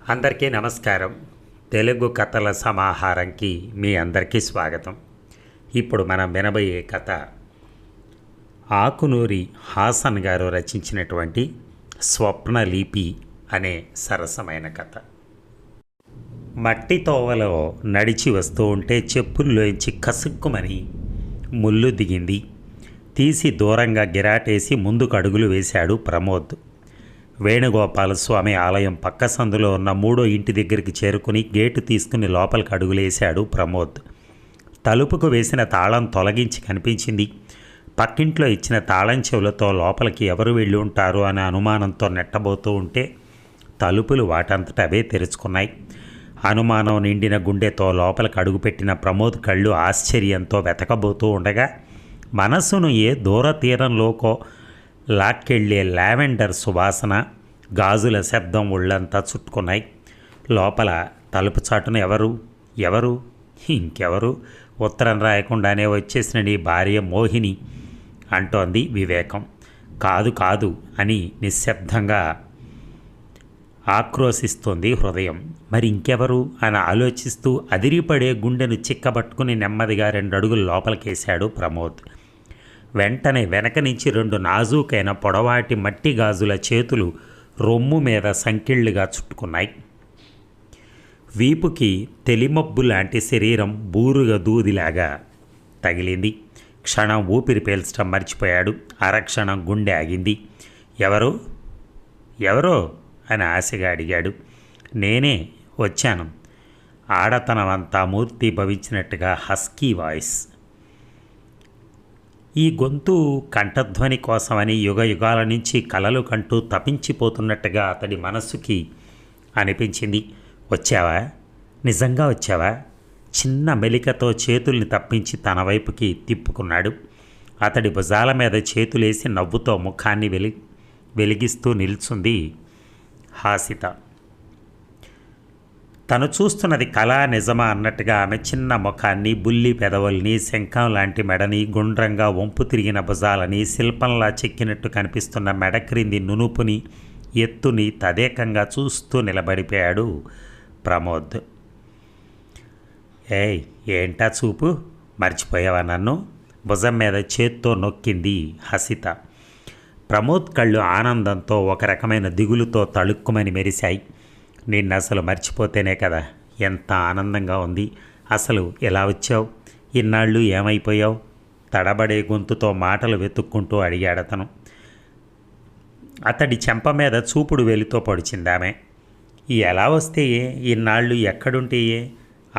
అందరికీ నమస్కారం. తెలుగు కథల సమాహారంకి మీ అందరికీ స్వాగతం. ఇప్పుడు మనం వినబోయే కథ ఆకునూరి హాసన్ గారు రచించినటువంటి స్వప్నలిపి అనే సరసమైన కథ. మట్టి తోవలో నడిచి వస్తూ ఉంటే చెప్పుల్లోంచి కసుక్కుమని ముళ్ళు దిగింది. తీసి దూరంగా గిరాటేసి ముందుకు అడుగులు వేశాడు ప్రమోద్. వేణుగోపాలస్వామి ఆలయం పక్క సందులో ఉన్న మూడో ఇంటి దగ్గరికి చేరుకుని గేటు తీసుకుని లోపలికి అడుగులేశాడు ప్రమోద్. తలుపుకు వేసిన తాళం తొలగించి కనిపించింది. పక్కింట్లో ఇచ్చిన తాళం చెవులతో లోపలికి ఎవరు వెళ్ళి ఉంటారు అనే అనుమానంతో నెట్టబోతూ ఉంటే తలుపులు వాటంతట అవే తెరుచుకున్నాయి. అనుమానం నిండిన గుండెతో లోపలికి అడుగుపెట్టిన ప్రమోద్ కళ్ళు ఆశ్చర్యంతో వెతకబోతూ ఉండగా మనస్సును ఏ దూర తీరంలోకో లాక్కెళ్ళే లావెండర్ సువాసన, గాజుల శబ్దం ఒళ్ళంతా చుట్టుకున్నాయి. లోపల తలుపు చాటున ఎవరు ఇంకెవరు, ఉత్తరం రాయకుండానే వచ్చేసిన నీ భార్య మోహిని అంటోంది వివేకం. కాదు అని నిశ్శబ్దంగా ఆక్రోశిస్తోంది హృదయం. మరి ఇంకెవరు అని ఆలోచిస్తూ అదిరిపడే గుండెను చిక్కబట్టుకుని నెమ్మదిగా 2 అడుగులు లోపలికేశాడు ప్రమోద్. వెంటనే వెనక నుంచి 2 నాజూకైన పొడవాటి మట్టి గాజుల చేతులు రొమ్ము మీద సంకిళ్ళుగా చుట్టుకున్నాయి. వీపుకి తెలిమబ్బు లాంటి శరీరం బూరుగా దూదిలాగా తగిలింది. క్షణం ఊపిరి పీల్చడం మర్చిపోయాడు. అరక్షణం గుండె ఆగింది. ఎవరో అని ఆశగా అడిగాడు. నేనే వచ్చాను. ఆడతనమంతా మూర్తి భవించినట్టుగా హస్కీ వాయిస్. ఈ గొంతు కంఠధ్వని కోసమని యుగాల నుంచి కలలు కంటూ తపించిపోతున్నట్టుగా అతడి మనస్సుకి అనిపించింది. వచ్చావా? నిజంగా వచ్చావా? చిన్న మెలికతో చేతుల్ని తప్పించి తన వైపుకి తిప్పుకున్నాడు. అతడి భుజాల మీద చేతులేసి నవ్వుతో ముఖాన్ని వెలిగిస్తూ నిల్చుంది హాసిత. తను చూస్తున్నది కళా నిజమా అన్నట్టుగా ఆమె చిన్న ముఖాన్ని, బుల్లి పెదవుల్ని, శంఖం లాంటి మెడని, గుండ్రంగా వంపు తిరిగిన భుజాలని, శిల్పంలా చెక్కినట్టు కనిపిస్తున్న మెడ క్రింది నునుపుని, ఎత్తుని తదేకంగా చూస్తూ నిలబడిపోయాడు ప్రమోద్. ఏంటా చూపు? మర్చిపోయావా నన్ను? భుజం మీద చేత్తో నొక్కింది హసిత. ప్రమోద్ కళ్ళు ఆనందంతో ఒక రకమైన దిగులుతో తళుక్కుమని మెరిశాయి. నిన్ను అసలు మర్చిపోతేనే కదా ఎంత ఆనందంగా ఉంది. అసలు ఎలా వచ్చావు? ఇన్నాళ్ళు ఏమైపోయావు? తడబడే గొంతుతో మాటలు వెతుక్కుంటూ అడిగాడతను. అతడి చెంప మీద చూపుడు వెలితో పొడిచిందామె. ఎలా వస్తే ఇన్నాళ్ళు ఎక్కడుంటేయే?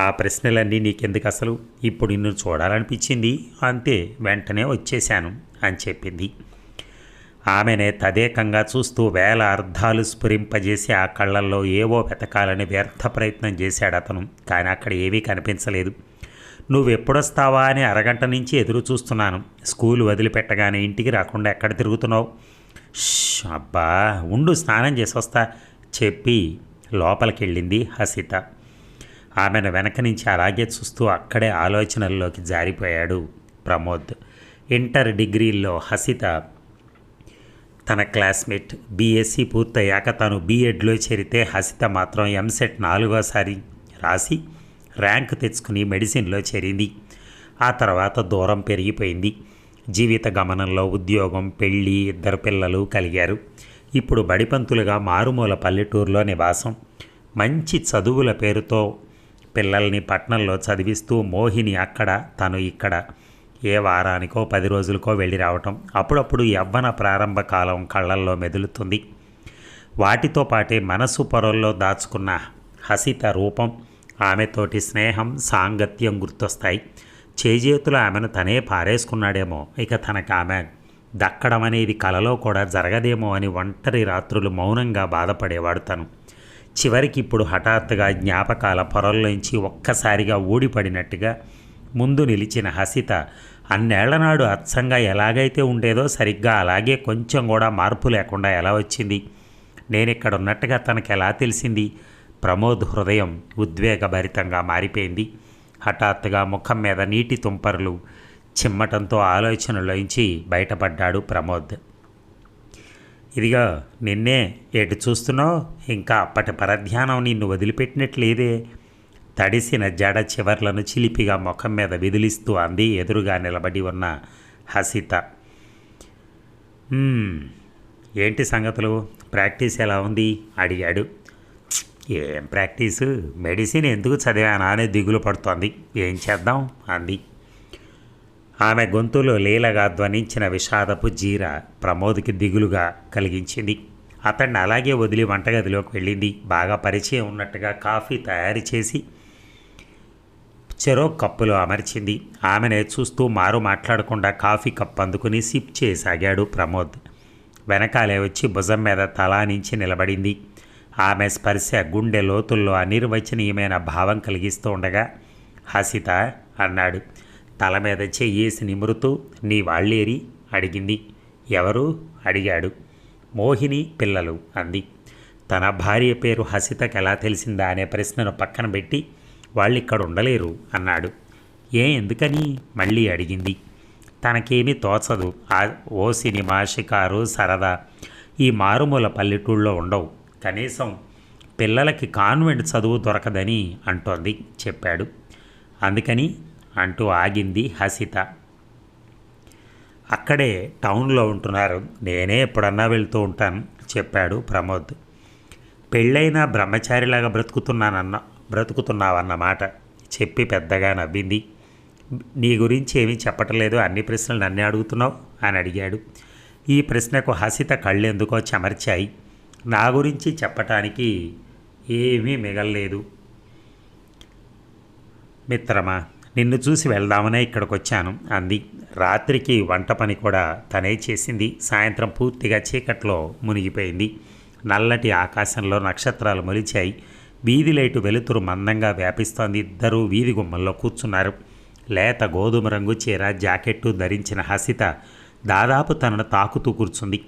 ఆ ప్రశ్నలన్నీ నీకెందుకు అసలు? ఇప్పుడు నిన్ను చూడాలనిపించింది అంతే, వెంటనే వచ్చేశాను అని చెప్పింది. ఆమెనే తదేకంగా చూస్తూ వేల అర్థాలు స్ఫురింపజేసి ఆ కళ్ళల్లో ఏవో వెతకాలని వ్యర్థ ప్రయత్నం చేశాడు అతను. కానీ అక్కడ ఏవీ కనిపించలేదు. నువ్వెప్పుడొస్తావా అని అరగంట నుంచి ఎదురు చూస్తున్నాను. స్కూల్ వదిలిపెట్టగానే ఇంటికి రాకుండా ఎక్కడ తిరుగుతున్నావు? అబ్బా ఉండు, స్నానం చేసి వస్తా చెప్పి లోపలికి వెళ్ళింది హసిత. ఆమెను వెనక నుంచి అలాగే చూస్తూ అక్కడే ఆలోచనల్లోకి జారిపోయాడు ప్రమోద్. ఇంటర్ డిగ్రీల్లో హసిత తన క్లాస్మేట్. బీఎస్సీ పూర్తయ్యాక తను బీఎడ్లో చేరితే హసిత మాత్రం ఎంసెట్ 4వసారి రాసి ర్యాంక్ తెచ్చుకుని మెడిసిన్లో చేరింది. ఆ తర్వాత దూరం పెరిగిపోయింది. జీవిత గమనంలో ఉద్యోగం, పెళ్ళి, 2 పిల్లలు కలిగారు. ఇప్పుడు బడిపంతులుగా మారుమూల పల్లెటూరులో నివాసం. మంచి చదువుల పేరుతో పిల్లల్ని పట్నంలో చదివిస్తూ మోహిని అక్కడ, తను ఇక్కడ. ఏ వారానికో 10 రోజులకో వెళ్ళి రావటం. అప్పుడప్పుడు యవ్వన ప్రారంభ కాలం కళ్ళల్లో మెదులుతుంది. వాటితో పాటే మనసు పొరల్లో దాచుకున్న హసిత రూపం, ఆమెతోటి స్నేహం, సాంగత్యం గుర్తొస్తాయి. చేజేతులు ఆమెను తనే పారేసుకున్నాడేమో, ఇక తనకు ఆమె దక్కడం అనేది కలలో కూడా జరగదేమో అని ఒంటరి రాత్రులు మౌనంగా బాధపడేవాడు తను. చివరికి ఇప్పుడు హఠాత్తుగా జ్ఞాపకాల పొరల్లోంచి ఒక్కసారిగా ఊడిపడినట్టుగా ముందు నిలిచిన హసిత అన్నేళ్లనాడు అచ్చంగా ఎలాగైతే ఉండేదో సరిగ్గా అలాగే కొంచెం కూడా మార్పు లేకుండా ఎలా వచ్చింది? నేనిక్కడ ఉన్నట్టుగా తనకు ఎలా తెలిసింది? ప్రమోద్ హృదయం ఉద్వేగభరితంగా మారిపోయింది. హఠాత్తుగా ముఖం మీద నీటి తుంపరులు చిమ్మటంతో ఆలోచనలోంచి బయటపడ్డాడు ప్రమోద్. ఇదిగో నిన్నే ఎటు చూస్తున్నావు, ఇంకా అప్పటి పరధ్యానం నిన్ను వదిలిపెట్టినట్లేదే. తడిసిన జడ చివర్లను చిలిపిగా ముఖం మీద విదిలిస్తూ అంది ఎదురుగా నిలబడి ఉన్న హసిత. ఏంటి సంగతులు, ప్రాక్టీస్ ఎలా ఉంది అడిగాడు. ఏం ప్రాక్టీసు, మెడిసిన్ ఎందుకు చదివానా అని దిగులు పడుతోంది, ఏం చేద్దాం అంది. ఆమె గొంతులో లీలగా ధ్వనించిన విషాదపు జీర ప్రమోద్కి దిగులుగా కలిగించింది. అతన్ని అలాగే వదిలి వంటగదిలోకి వెళ్ళింది. బాగా పరిచయం ఉన్నట్టుగా కాఫీ తయారు చేసి చెరో కప్పులో అమర్చింది. ఆమెనే చూస్తూ మారు మాట్లాడకుండా కాఫీ కప్ అందుకుని సిప్ చేయసాగాడు ప్రమోద్. వెనకాలే వచ్చి భుజం మీద తలానించి నిలబడింది. ఆమె స్పర్శ గుండె లోతుల్లో అనిర్వచనీయమైన భావం కలిగిస్తూ ఉండగా, హసిత అన్నాడు తల మీద చెయ్యేసి నిమురుతూ. నీ వాళ్ళేరి అడిగింది. ఎవరు అడిగాడు. మోహిని పిల్లలు అంది. తన భార్య పేరు హసితకు ఎలా తెలిసిందా అనే ప్రశ్నను పక్కన పెట్టి, వాళ్ళు ఇక్కడ ఉండలేరు అన్నాడు. ఎందుకని మళ్ళీ అడిగింది. తనకేమీ తోచదు. ఓ సినిమా, షికారు, సరదా ఈ మారుమూల పల్లెటూళ్ళలో ఉండవు. కనీసం పిల్లలకి కాన్వెంట్ చదువు దొరకదని అంటోంది చెప్పాడు. అందుకని అంటూ ఆగింది హసిత. అక్కడే టౌన్లో ఉంటున్నారు, నేనే ఎప్పుడన్నా వెళ్తూ ఉంటాను చెప్పాడు ప్రమోద్. పెళ్ళైనా బ్రహ్మచారిలాగా బ్రతుకుతున్నావన్నమాట చెప్పి పెద్దగా నవ్వింది. నీ గురించి ఏమీ చెప్పటలేదు, అన్ని ప్రశ్నలు నన్నే అడుగుతున్నావు అని అడిగాడు. ఈ ప్రశ్నకు హసిత కళ్ళెందుకో చెమర్చాయి. నా గురించి చెప్పటానికి ఏమీ మిగల్లేదు మిత్రమా, నిన్ను చూసి వెళ్దామనే ఇక్కడికి వచ్చాను అంది. రాత్రికి వంట పని కూడా తనే చేసింది. సాయంత్రం పూర్తిగా చీకట్లో మునిగిపోయింది. నల్లటి ఆకాశంలో నక్షత్రాలు మొలిచాయి. వీధి లైటు వెలుతురు మందంగా వ్యాపిస్తోంది. ఇద్దరూ వీధి గుమ్మల్లో కూర్చున్నారు. లేత గోధుమ రంగు చీర, జాకెట్టు ధరించిన హసిత దాదాపు తనను తాకుతూ కూర్చుంది.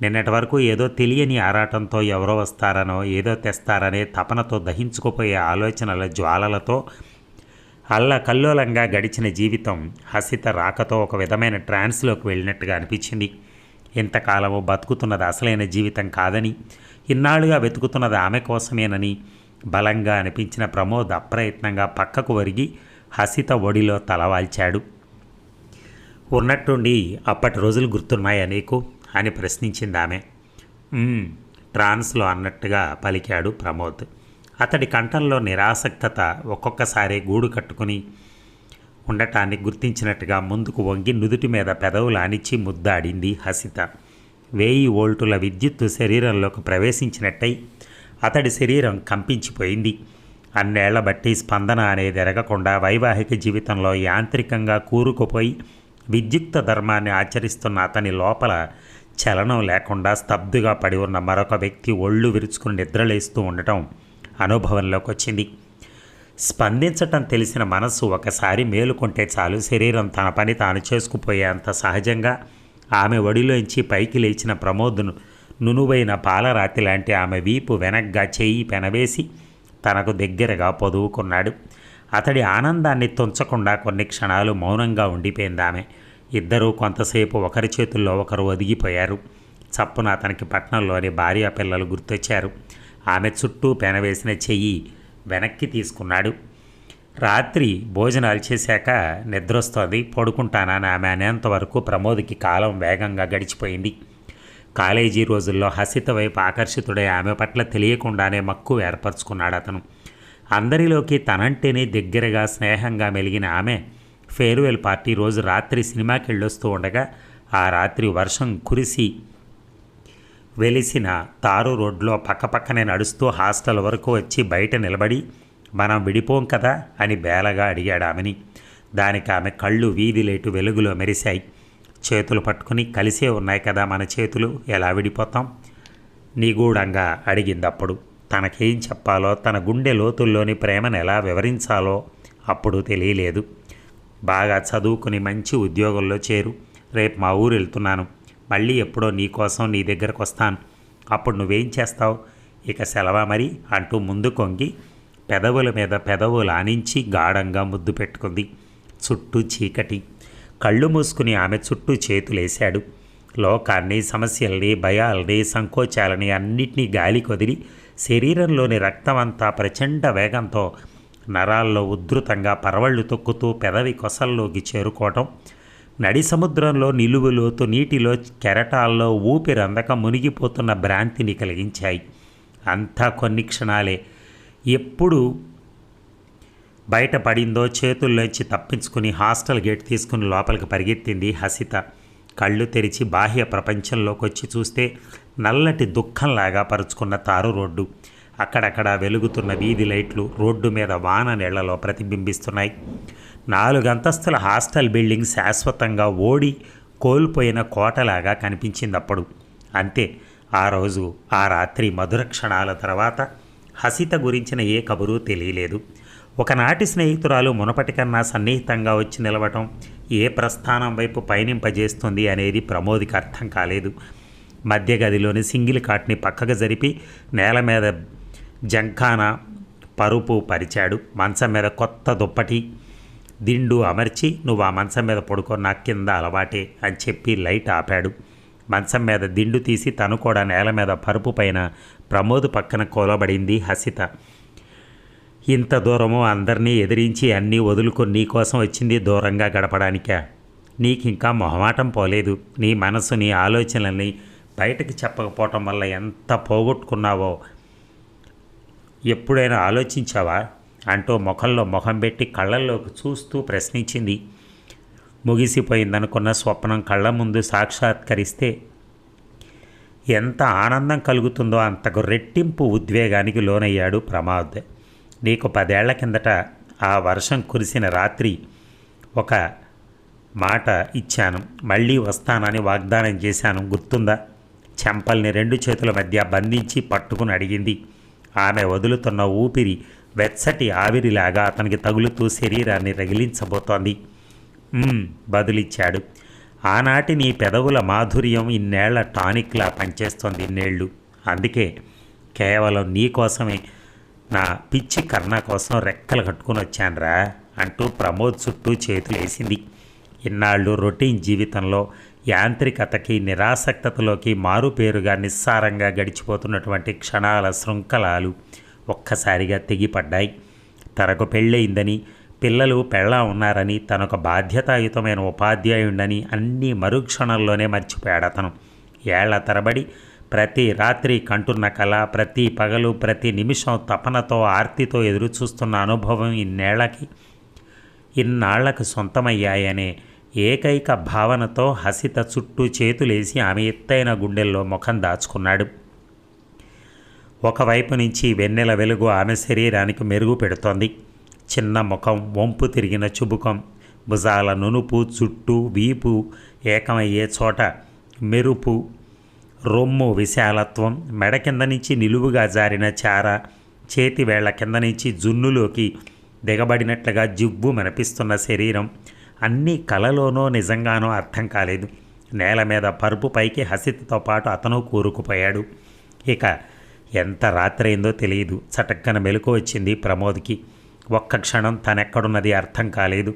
నిన్నటి వరకు ఏదో తెలియని ఆరాటంతో ఎవరో వస్తారనో ఏదో తెస్తారనే తపనతో దహించుకుపోయే ఆలోచనల జ్వాలలతో అల్లకల్లోలంగా గడిచిన జీవితం హసిత రాకతో ఒక విధమైన ట్రాన్స్లోకి వెళ్ళినట్టుగా అనిపించింది. ఇంతకాలము బతుకుతున్నది అసలైన జీవితం కాదని, ఇన్నాళ్ళుగా వెతుకుతున్నది ఆమె కోసమేనని బలంగా అనిపించిన ప్రమోద్ అప్రయత్నంగా పక్కకు ఒరిగి హసిత ఒడిలో తలవాల్చాడు. ఉన్నట్టుండి అప్పటి రోజులు గుర్తున్నాయా నీకు అని ప్రశ్నించింది ఆమె. ట్రాన్స్లో అన్నట్టుగా పలికాడు ప్రమోద్. అతడి కంఠంలో నిరాసక్తత ఒక్కొక్కసారి గూడు కట్టుకుని ఉండటాన్ని గుర్తించినట్టుగా ముందుకు వంగి నుదుటి మీద పెదవులు ఆనిచ్చి ముద్దాడింది హసిత. 1000 వోల్టుల విద్యుత్తు శరీరంలోకి ప్రవేశించినట్టయి అతడి శరీరం కంపించిపోయింది. అన్నేళ్ల బట్టి స్పందన అనేది ఎరగకుండా వైవాహిక జీవితంలో యాంత్రికంగా కూరుకుపోయి విద్యుక్త ధర్మాన్ని ఆచరిస్తున్న అతని లోపల చలనం లేకుండా స్తబ్దుగా పడి ఉన్న మరొక వ్యక్తి ఒళ్ళు విరుచుకుని నిద్రలేస్తూ ఉండటం అనుభవంలోకి వచ్చింది. స్పందించటం తెలిసిన మనస్సు ఒకసారి మేలుకుంటే చాలు, శరీరం తన పని తాను చేసుకుపోయేంత సహజంగా ఆమె ఒడిలోంచి పైకి లేచిన ప్రమోద్ను నునువైన పాలరాతి లాంటి ఆమె వీపు వెనగ్గా చెయ్యి పెనవేసి తనకు దగ్గరగా పొదువుకున్నాడు. అతడి ఆనందాన్ని తుంచకుండా కొన్ని క్షణాలు మౌనంగా ఉండిపోయింది ఆమె. ఇద్దరూ కొంతసేపు ఒకరి చేతుల్లో ఒకరు ఒదిగిపోయారు. చప్పున అతనికి పట్నంలోని భార్య పిల్లలు గుర్తొచ్చారు. ఆమె చుట్టూ పెనవేసిన చెయ్యి వెనక్కి తీసుకున్నాడు. రాత్రి భోజనాలు చేశాక నిద్రొస్తోంది, పడుకుంటానని ఆమె అనేంతవరకు ప్రమోద్కి కాలం వేగంగా గడిచిపోయింది. కాలేజీ రోజుల్లో హసిత వైపు ఆకర్షితుడై ఆమె పట్ల తెలియకుండానే మక్కువ ఏర్పరచుకున్నాడు అతను. అందరిలోకి తనంటేనే దగ్గరగా స్నేహంగా మెలిగిన ఆమె ఫేర్వెల్ పార్టీ రోజు రాత్రి సినిమాకి వెళ్ళొస్తూ ఉండగా ఆ రాత్రి వర్షం కురిసి వెలిసిన తారు రోడ్లో పక్కపక్కనే నడుస్తూ హాస్టల్ వరకు వచ్చి బయట నిలబడి మనం విడిపోం కదా అని బేలగా అడిగాడు ఆమెని. దానికి ఆమె కళ్ళు వీధి లైటు వెలుగులో మెరిశాయి. చేతులు పట్టుకుని కలిసే ఉన్నాయి కదా మన చేతులు, ఎలా విడిపోతాం నిగూఢంగా అడిగిందప్పుడు. తనకేం చెప్పాలో, తన గుండె లోతుల్లోని ప్రేమను ఎలా వివరించాలో అప్పుడు తెలియలేదు. బాగా చదువుకుని మంచి ఉద్యోగంలో చేరు, రేపు మా ఊరు వెళ్తున్నాను, మళ్ళీ ఎప్పుడో నీకోసం నీ దగ్గరకు వస్తాను, అప్పుడు నువ్వేం చేస్తావు, ఇక సెలవా మరి అంటూ ముందు కొంగి పెదవుల మీద పెదవులు ఆనించి గాఢంగా ముద్దు పెట్టుకుంది. చుట్టూ చీకటి. కళ్ళు మూసుకుని ఆమె చుట్టూ చేతులేశాడు. లోకాన్ని, సమస్యల్ని, భయాల్ని, సంకోచాలని అన్నిటినీ గాలికి వదిలి శరీరంలోని రక్తమంతా ప్రచండ వేగంతో నరాల్లో ఉద్ధృతంగా పరవళ్ళు తొక్కుతూ పెదవి కొసల్లోకి చేరుకోవటం, నడి సముద్రంలో నిలువులోతు నీటిలో కెరటాల్లో ఊపిరందక మునిగిపోతున్న భ్రాంతిని కలిగించాయి. అంతా కొన్ని క్షణాలే. ఎప్పుడు బయటపడిందో చేతుల్లోంచి తప్పించుకుని హాస్టల్ గేట్ తీసుకుని లోపలికి పరిగెత్తింది హసిత. కళ్ళు తెరిచి బాహ్య ప్రపంచంలోకి వచ్చి చూస్తే నల్లటి దుఃఖంలాగా పరుచుకున్న తారు రోడ్డు, అక్కడక్కడ వెలుగుతున్న వీధి లైట్లు రోడ్డు మీద వాన నీళ్లలో ప్రతిబింబిస్తున్నాయి. 4 అంతస్తుల హాస్టల్ బిల్డింగ్ శాశ్వతంగా ఓడి కోల్పోయిన కోటలాగా కనిపించింది అప్పుడు. అంతే, ఆ రోజు ఆ రాత్రి మధుర క్షణాల తర్వాత హసిత గురించిన ఏ కబురు తెలియలేదు. ఒకనాటి స్నేహితురాలు మునపటికన్నా సన్నిహితంగా వచ్చి నిలవటం ఏ ప్రస్థానం వైపు పయనింపజేస్తుంది అనేది ప్రమోద్కి అర్థం కాలేదు. మధ్య గదిలోని సింగిల్ కాట్ని పక్కకు జరిపి నేల మీద జంఖాన పరుపు పరిచాడు. మంచం మీద కొత్త దుప్పటి దిండు అమర్చి, నువ్వు ఆ మంచం మీద పడుకో, నా కింద అలవాటే అని చెప్పి లైట్ ఆపాడు. మంచం మీద దిండు తీసి తను కూడా నేల మీద పరుపు పైన ప్రమోద్ పక్కన కూలబడింది హసిత. ఇంత దూరము అందరినీ ఎదిరించి అన్నీ వదులుకొని నీకోసం వచ్చింది దూరంగా గడపడానికా? నీకింకా మొహమాటం పోలేదు. నీ మనసు, నీ ఆలోచనల్ని బయటకు చెప్పకపోవటం వల్ల ఎంత పోగొట్టుకున్నావో ఎప్పుడైనా ఆలోచించావా అంటూ ముఖంలో ముఖం పెట్టి కళ్ళల్లోకి చూస్తూ ప్రశ్నించింది. ముగిసిపోయిందనుకున్న స్వప్నం కళ్ళ ముందు సాక్షాత్కరిస్తే ఎంత ఆనందం కలుగుతుందో అంతకు రెట్టింపు ఉద్వేగానికి లోనయ్యాడు ప్రమోద్. నీకు 10 ఏళ్ల కిందట ఆ వర్షం కురిసిన రాత్రి ఒక మాట ఇచ్చాను, మళ్ళీ వస్తానని వాగ్దానం చేశాను, గుర్తుందా? చెంపల్ని 2 చేతుల మధ్య బంధించి పట్టుకుని అడిగింది. ఆమె వదులుతున్న ఊపిరి వెచ్చటి ఆవిరిలాగా అతనికి తగులుతూ శరీరాన్ని రగిలించబోతోంది. బదులిచ్చాడు. ఆనాటి నీ పెదవుల మాధుర్యం ఇన్నేళ్ల టానిక్లా పనిచేస్తోంది ఇన్నేళ్ళు. అందుకే కేవలం నీ కోసమే, నా పిచ్చి కర్ణ కోసం రెక్కలు కట్టుకుని వచ్చానురా అంటూ ప్రమోద్ చుట్టూ చేతులేసింది. ఇన్నాళ్ళు రొటీన్ జీవితంలో యాంత్రికతకి, నిరాసక్తతలోకి మారుపేరుగా నిస్సారంగా గడిచిపోతున్నటువంటి క్షణాల శృంఖలాలు ఒక్కసారిగా తెగిపడ్డాయి. తనకు పెళ్ళయిందని, పిల్లలు పెళ్ళా ఉన్నారని, తనొక బాధ్యతాయుతమైన ఉపాధ్యాయుడని అన్నీ మరుక్షణంలోనే మర్చిపోయాడు అతను. ఏళ్ల తరబడి ప్రతి రాత్రి కంటున్న కళ, ప్రతి పగలు, ప్రతి నిమిషం తపనతో, ఆర్తితో ఎదురుచూస్తున్న అనుభవం ఇన్నాళ్లకు సొంతమయ్యాయనే ఏకైక భావనతో హసిత చుట్టూ చేతులేసి ఆమె ఎత్తైన గుండెల్లో ముఖం దాచుకున్నాడు. ఒకవైపు నుంచి వెన్నెల వెలుగు ఆమె శరీరానికి మెరుగు పెడుతోంది. చిన్న ముఖం, వంపు తిరిగిన చుబుకం, భుజాల నునుపు, చుట్టూ, వీపు ఏకమయ్యే చోట మెరుపు, రొమ్ము విశాలత్వం, మెడ కింద నుంచి నిలువుగా జారిన చార, చేతి వేళ్ల కింద నుంచి జున్నులోకి దిగబడినట్లుగా జివ్వు మనిపిస్తున్న శరీరం అన్నీ కలలోనో నిజంగానో అర్థం కాలేదు. నేల మీద పరుపు పైకి హసితతో పాటు అతను కూరుకుపోయాడు. ఇక ఎంత రాత్రైందో తెలియదు. చటక్కన మెలకు వచ్చింది ప్రమోద్కి. ఒక్క క్షణం తనెక్కడున్నది అర్థం కాలేదు.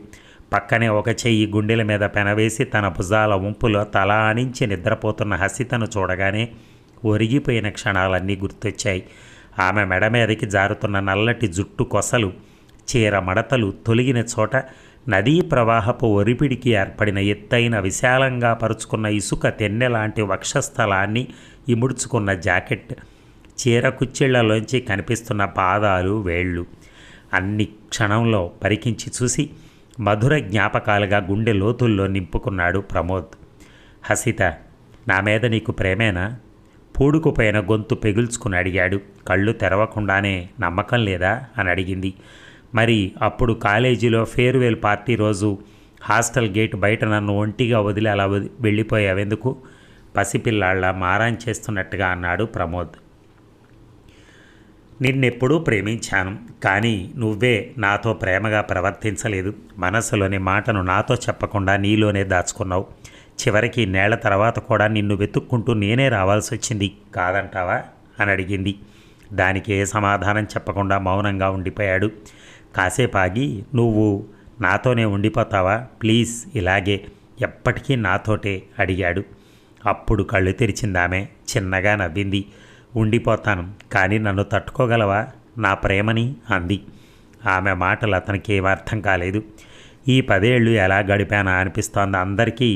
పక్కనే ఒక చెయ్యి గుండెల మీద పెనవేసి తన భుజాల వంపులో తల ఆనించి నిద్రపోతున్న హసితను చూడగానే ఒరిగిపోయిన క్షణాలన్నీ గుర్తొచ్చాయి. ఆమె మెడ మీదకి జారుతున్న నల్లటి జుట్టు కొసలు, చీర మడతలు, తొలిగిన చోట నదీ ప్రవాహపు ఒరిపిడికి ఏర్పడిన ఎత్తైన విశాలంగా పరుచుకున్న ఇసుక తెన్నెలాంటి వక్షస్థలాన్ని ఇముడ్చుకున్న జాకెట్, చీర కుచ్చిళ్లలోంచి కనిపిస్తున్న పాదాలు, వేళ్ళు అన్ని క్షణంలో పరికించి చూసి మధుర జ్ఞాపకాలుగా గుండె లోతుల్లో నింపుకున్నాడు ప్రమోద్. హసిత, నా మీద నీకు ప్రేమేనా? పూడుకుపోయిన గొంతు పెగుల్చుకుని అడిగాడు. కళ్ళు తెరవకుండానే నమ్మకం లేదా అని అడిగింది. మరి అప్పుడు కాలేజీలో ఫేర్వెల్ పార్టీ రోజు హాస్టల్ గేట్ బయట నన్ను ఒంటిగా వదిలి అలా వెళ్ళిపోయావెందుకు? పసిపిల్లాళ్ళ మారాన్ చేస్తున్నట్టుగా అన్నాడు ప్రమోద్. నిన్నెప్పుడూ ప్రేమించాను, కానీ నువ్వే నాతో ప్రేమగా ప్రవర్తించలేదు. మనసులోని మాటను నాతో చెప్పకుండా నీలోనే దాచుకున్నావు. చివరికి నేళ్ల తర్వాత కూడా నిన్ను వెతుక్కుంటూ నేనే రావాల్సి వచ్చింది, కాదంటావా అని అడిగింది. దానికి ఏ సమాధానం చెప్పకుండా మౌనంగా ఉండిపోయాడు. కాసేపు ఆగి, నువ్వు నాతోనే ఉండిపోతావా ప్లీజ్, ఇలాగే ఎప్పటికీ నాతోటే అడిగాడు. అప్పుడు కళ్ళు తెరిచిందామె. చిన్నగా నవ్వింది. ఉండిపోతాను, కానీ నన్ను తట్టుకోగలవా నా ప్రేమని అంది. ఆమె మాటలు అతనికి ఏమర్థం కాలేదు. ఈ 10 ఏళ్ళు ఎలా గడిపానా అనిపిస్తోంది. అందరికీ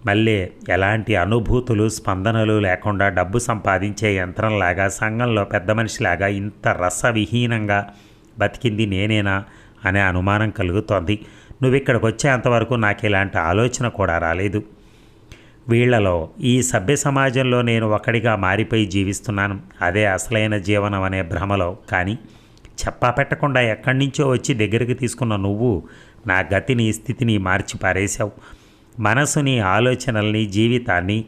మళ్ళీ ఎలాంటి అనుభూతులు స్పందనలు లేకుండా డబ్బు సంపాదించే యంత్రంలాగా, సంఘంలో పెద్ద మనిషిలాగా ఇంత రసవిహీనంగా బతికింది నేనేనా అనే అనుమానం కలుగుతోంది. నువ్విక్కడికి వచ్చేంతవరకు నాకు ఇలాంటి ఆలోచన కూడా రాలేదు. వీళ్లలో, ఈ సభ్య సమాజంలో నేను ఒకడిగా మారిపోయి జీవిస్తున్నాను. అదే అసలైన జీవనం అనే భ్రమలో. కానీ చెప్పా పెట్టకుండా ఎక్కడి నుంచో వచ్చి దగ్గరికి తీసుకున్న నువ్వు నా గతిని, స్థితిని మార్చి పారేశావు. మనసుని, ఆలోచనల్ని, జీవితాన్ని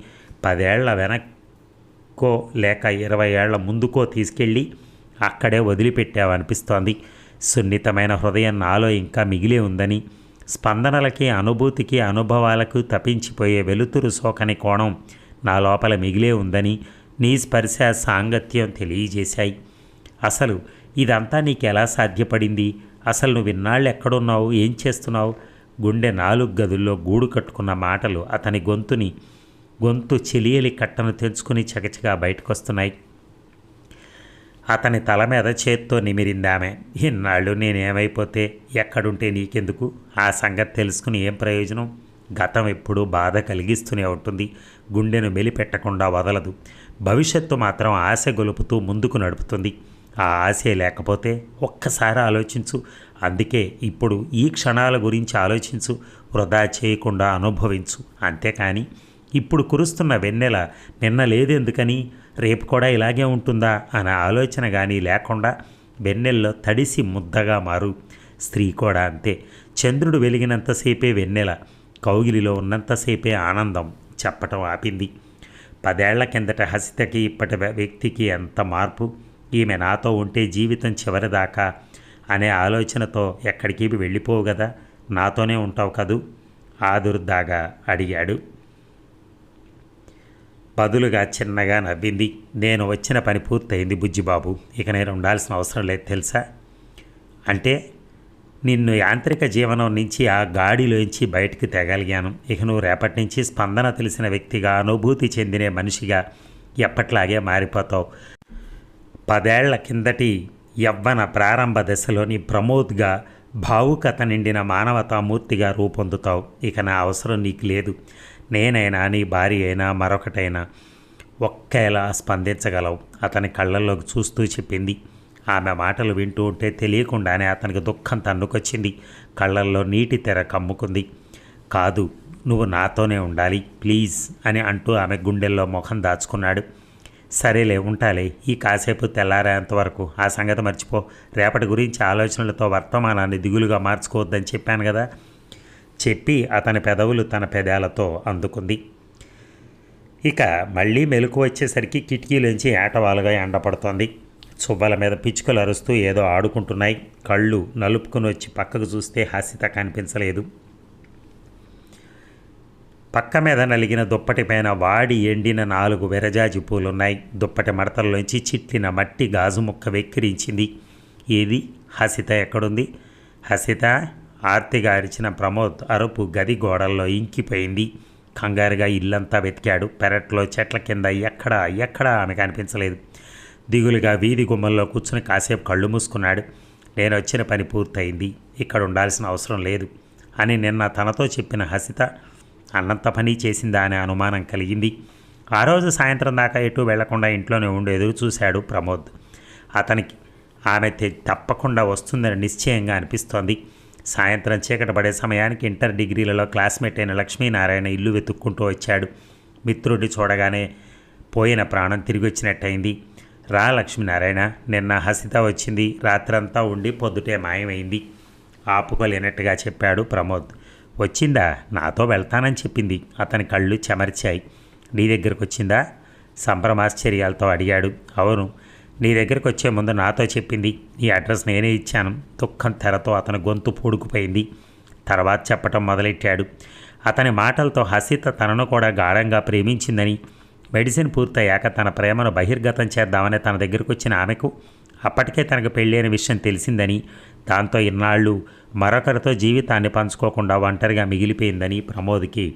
10 ఏళ్ల వెనక్కో లేక 20 ఏళ్ల ముందుకో తీసుకెళ్ళి అక్కడే వదిలిపెట్టావనిపిస్తోంది. సున్నితమైన హృదయం నాలో ఇంకా మిగిలే ఉందని, స్పందనలకి, అనుభూతికి, అనుభవాలకు తపించిపోయే వెలుతురు సోకని కోణం నా లోపల మిగిలే ఉందని నీ స్పర్శ, సాంగత్యం తెలియజేశాయి. అసలు ఇదంతా నీకు ఎలా సాధ్యపడింది? అసలు నువ్వు ఇన్నాళ్ళు ఎక్కడున్నావు? ఏం చేస్తున్నావు? గుండె 4 గదుల్లో గూడు కట్టుకున్న మాటలు అతని గొంతు చెలియలి కట్టను తెంచుకుని చకచగా బయటకొస్తున్నాయి. అతని తల మీద చేత్తో నిమిరిందామె. ఇన్నాళ్ళు నేనేమైపోతే ఎక్కడుంటే నీకెందుకు? ఆ సంగతి తెలుసుకుని ఏం ప్రయోజనం? గతం ఎప్పుడూ బాధ కలిగిస్తూనే ఉంటుంది. గుండెను మెలిపెట్టకుండా వదలదు. భవిష్యత్తు మాత్రం ఆశ గొలుపుతూ ముందుకు నడుపుతుంది. ఆ ఆశే లేకపోతే ఒక్కసారి ఆలోచించు. అందుకే ఇప్పుడు ఈ క్షణాల గురించి ఆలోచించు. వృధా చేయకుండా అనుభవించు. అంతేకాని ఇప్పుడు కురుస్తున్న వెన్నెల నిన్న లేదెందుకని, రేపు కూడా ఇలాగే ఉంటుందా అనే ఆలోచన కానీ లేకుండా వెన్నెల్లో తడిసి ముద్దగా మారు. స్త్రీ కూడా అంతే. చంద్రుడు వెలిగినంతసేపే వెన్నెల, కౌగిలిలో ఉన్నంతసేపే ఆనందం. చెప్పటం ఆపింది. 10 ఏళ్ల కిందట హసితకి ఇప్పటి వ్యక్తికి ఎంత మార్పు! ఈమె నాతో ఉంటే జీవితం చివరిదాకా అనే ఆలోచనతో ఎక్కడికి వెళ్ళిపోవు కదా, నాతోనే ఉంటావు కదూ ఆదుర్దాగా అడిగాడు. బదులుగా చిన్నగా నవ్వింది. నేను వచ్చిన పని పూర్తయింది బుజ్జిబాబు. ఇక నేను ఉండాల్సిన అవసరం లేదు తెలుసా? అంటే నిన్ను యాంత్రిక జీవనం నుంచి, ఆ గాడిలోంచి బయటికి తెగలిగాను. ఇక నువ్వు రేపటి నుంచి స్పందన తెలిసిన వ్యక్తిగా, అనుభూతి చెందిన మనిషిగా ఎప్పట్లాగే మారిపోతావు. 10 ఏళ్ల కిందటి యవ్వన ప్రారంభ దశలోని ప్రమోద్గా, భావుకత నిండిన మానవతామూర్తిగా రూపొందుతావు. ఇక నా అవసరం నీకు లేదు. నేనైనా, నీ భార్య అయినా, మరొకటైనా ఒకేలా స్పందించగలవు అతని కళ్ళల్లోకి చూస్తూ చెప్పింది. ఆమె మాటలు వింటూ ఉంటే తెలియకుండానే అతనికి దుఃఖం తన్నుకొచ్చింది. కళ్ళల్లో నీటి తెర కమ్ముకుంది. కాదు, నువ్వు నాతోనే ఉండాలి ప్లీజ్ అని అంటూ ఆమె గుండెల్లో ముఖం దాచుకున్నాడు. సరేలే, ఉంటాలే. ఈ కాసేపు తెల్లారేంతవరకు ఆ సంగతి మర్చిపో. రేపటి గురించి ఆలోచనలతో వర్తమానాన్ని దిగులుగా మార్చుకోవద్దని చెప్పాను కదా. చెప్పి అతని పెదవులు తన పెదాలతో అందుకుంది. ఇక మళ్ళీ మెలకు వచ్చేసరికి కిటికీలోంచి ఏటవాలుగా ఎండపడుతోంది. చువ్వల మీద పిచ్చుకలు అరుస్తూ ఏదో ఆడుకుంటున్నాయి. కళ్ళు నలుపుకుని వచ్చి పక్కకు చూస్తే హసిత కనిపించలేదు. పక్క మీద నలిగిన దుప్పటి పైన వాడి ఎండిన 4 విరజాజి పూలున్నాయి. దుప్పటి మడతల్లోంచి చిట్లిన మట్టి గాజు ముక్క వెక్కిరించింది. ఏది హసిత ఎక్కడుంది? హసిత ఆర్తిగా అరిచిన ప్రమోద్ అరుపు గది గోడల్లో ఇంకిపోయింది. కంగారుగా ఇల్లంతా వెతికాడు. పెరట్లో, చెట్ల కింద ఎక్కడా ఆమె కనిపించలేదు. దిగులుగా వీధి గుమ్మంలో కూర్చుని కాసేపు కళ్ళు మూసుకున్నాడు. నేను వచ్చిన పని పూర్తయింది, ఇక్కడ ఉండాల్సిన అవసరం లేదు అని నిన్న తనతో చెప్పిన హసిత అన్నంత పని చేసిందా అనే అనుమానం కలిగింది. ఆ రోజు సాయంత్రం దాకా ఎటు వెళ్లకుండా ఇంట్లోనే ఉండి ఎదురు చూశాడు ప్రమోద్. అతనికి ఆమె తప్పకుండా వస్తుందని నిశ్చయంగా అనిపిస్తోంది. సాయంత్రం చీకటి పడే సమయానికి ఇంటర్ డిగ్రీలలో క్లాస్మేట్ అయిన లక్ష్మీనారాయణ ఇల్లు వెతుక్కుంటూ వచ్చాడు. మిత్రుడిని చూడగానే పోయిన ప్రాణం తిరిగి వచ్చినట్టయింది. రా లక్ష్మీనారాయణ, నిన్న హసిత వచ్చింది, రాత్రంతా ఉండి పొద్దుటే మాయమైంది ఆపుకోలేనట్టుగా చెప్పాడు ప్రమోద్. వచ్చిందా? నాతో వెళ్తానని చెప్పింది. అతని కళ్ళు చెమర్చాయి. నీ దగ్గరకు వచ్చిందా? సంభ్రమాశ్చర్యాలతో అడిగాడు. అవును, నీ దగ్గరకు వచ్చే ముందు నాతో చెప్పింది. నీ అడ్రస్ నేనే ఇచ్చాను. దుఃఖం తెరతో అతని గొంతు పూడుకుపోయింది. తర్వాత చెప్పటం మొదలెట్టాడు. అతని మాటలతో హసిత తనను కూడా గాఢంగా ప్రేమించిందని, మెడిసిన్ పూర్తయ్యాక తన ప్రేమను బహిర్గతం చేద్దామని తన దగ్గరకు వచ్చిన ఆమెకు అప్పటికే తనకు పెళ్ళైన విషయం తెలిసిందని, దాంతో ఇన్నాళ్ళు మరొకరితో జీవితాన్ని పంచుకోకుండా ఒంటరిగా మిగిలిపోయిందని ప్రమోద్కి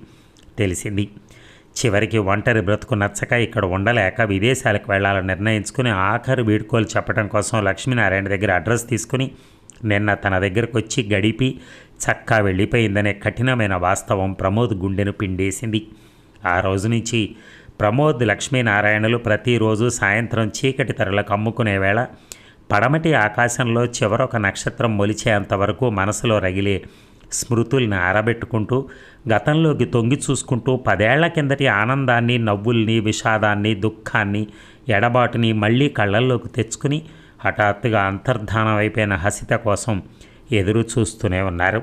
తెలిసింది. చివరికి ఒంటరి బ్రతుకు నచ్చక ఇక్కడ ఉండలేక విదేశాలకు వెళ్ళాలని నిర్ణయించుకుని ఆఖరి వీడ్కోలు చెప్పడం కోసం లక్ష్మీనారాయణ దగ్గర అడ్రస్ తీసుకుని నిన్న తన దగ్గరకు వచ్చి గడిపి చక్కా వెళ్ళిపోయిందనే కఠినమైన వాస్తవం ప్రమోద్ గుండెను పిండేసింది. ఆ రోజు నుంచి ప్రమోద్ లక్ష్మీనారాయణలు ప్రతిరోజు సాయంత్రం చీకటి తెరలకు అమ్ముకునే వేళ పడమటి ఆకాశంలో చివరొక నక్షత్రం మొలిచేంతవరకు మనసులో రగిలే స్మృతుల్ని ఆరబెట్టుకుంటూ గతంలోకి తొంగి చూసుకుంటూ 10 ఏళ్ల కిందటి ఆనందాన్ని, నవ్వుల్ని, విషాదాన్ని, దుఃఖాన్ని, ఎడబాటుని మళ్ళీ కళ్ళల్లోకి తెచ్చుకుని హఠాత్తుగా అంతర్ధానం అయిపోయిన హసిత కోసం ఎదురు చూస్తూనే ఉన్నారు.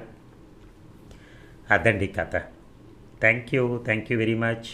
అదండి కథ. Thank you very much.